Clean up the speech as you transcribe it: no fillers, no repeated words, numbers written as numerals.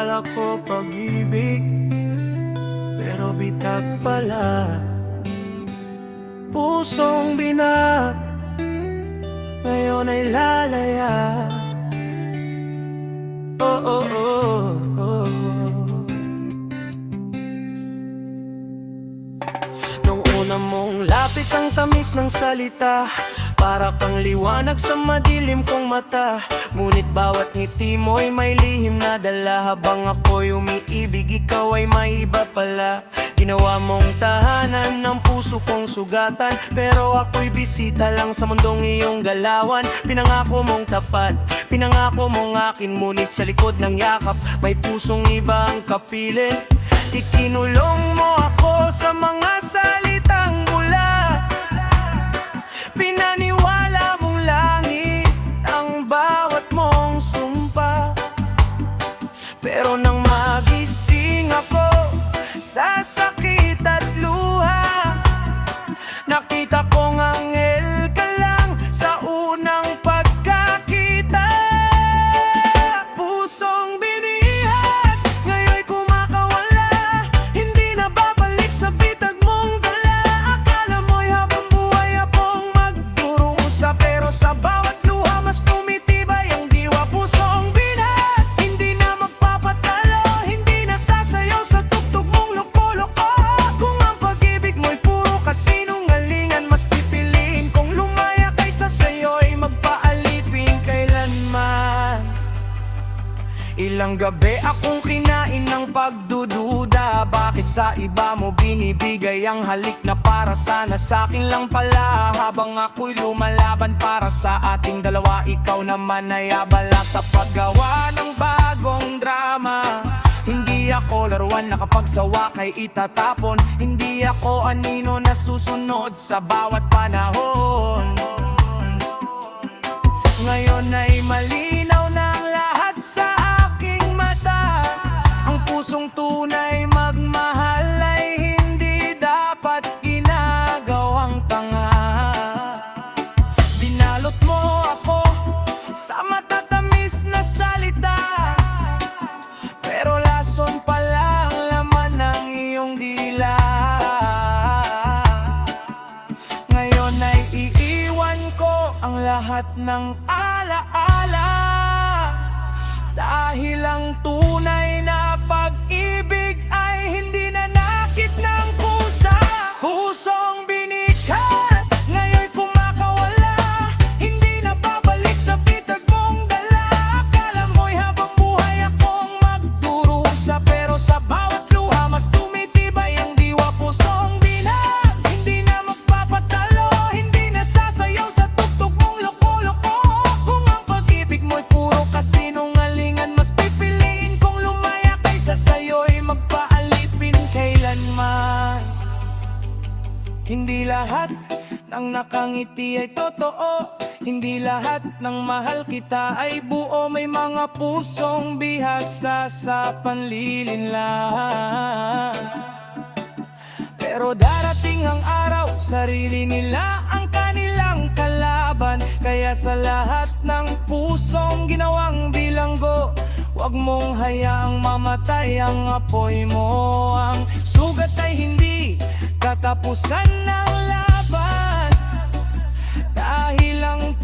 Akala ko pag-ibig, pero bitag pala. Pusong binat, ngayon ay lalaya. Oh, oh, oh, oh. Nung una mong lapit ang tamis ng salita, para kang liwanag sa madilim kong mata. Ngunit bawat ngiti mo'y may lihim na dala. Habang ako'y umiibig, ikaw ay may iba pala. Ginawa mong tahanan ng puso kong sugatan, pero ako'y bisita lang sa mundong iyong galawan. Pinangako mong tapat, pinangako mong akin, ngunit sa likod ng yakap may pusong iba ang kapiling. Ikinulong mo ako sa mga salitang bula, pinaniwala mong langit ang bawat mong sumpa. Pero nang magising ako sa sakit at luha, nakita kong anghel ka lang sa unang pagkakita. Pusong binihat, ngayon'y kumakawala, hindi na babalik sa bitag mong dala. Akala mo'y habang buhay akong magdurusa, pero sa bawat luha mas tumitibay ang diwa. Pusong binat, hindi na magpapatalo, hindi na sasayaw sa tugtog mong loko-loko. Kung ang pag-ibig mo'y puro kasinungalingan, mas pipiliin kong lumaya kaysa sa'yo'y magpaalipin kailanman. Ilang gabi akong kinain ng pagdududa, bakit sa iba mo binibigay ang halik na para sana sa'kin lang pala. Habang ako'y lumalaban para sa ating dalawa, ikaw naman ay abala sa paggawa ng bagong drama. Hindi ako laruan na kapag sawa kay itatapon, hindi ako anino na susunod sa bawat panahon. Ngayon ay malinaw ng lahat sa aking mata, ang pusong tunay magmahal ay hindi dapat ginagawang tanga. Binalot mo ako sa matatamis na salita, pero lason pala ang laman ng iyong dila. Ngayon ay iiwan ko ang lahat ng alaala, dahil ang tunay na pag-ibig ay hindi nanakit ng kusa. Pusong binikat, ngayon'y kumakawala, hindi na babalik sa bitag mong dala. Akala mo'y habang buhay akong magdurusa, pero sa bawat luha mas tumitibay ang diwa. Pusong binat, hindi na magpapatalo, hindi na sasayaw sa tugtog mong loko-loko. Kung ang pag-ibig mo'y puro kasinungalingan, mas pipiliin kong lumaya kaysa sa'yo'y magpaalipin kailanman. Hindi lahat ng nakangiti ay totoo, hindi lahat ng mahal kita ay buo. May mga pusong bihasa sa panlilinlang, pero darating ang araw, sarili nila ang kanilang kalaban. Kaya sa lahat ng pusong ginawang bilanggo, huwag mong hayaang mamatay ang apoy mo. Ang sugat ay hindi katapusan ng laban, dahil ang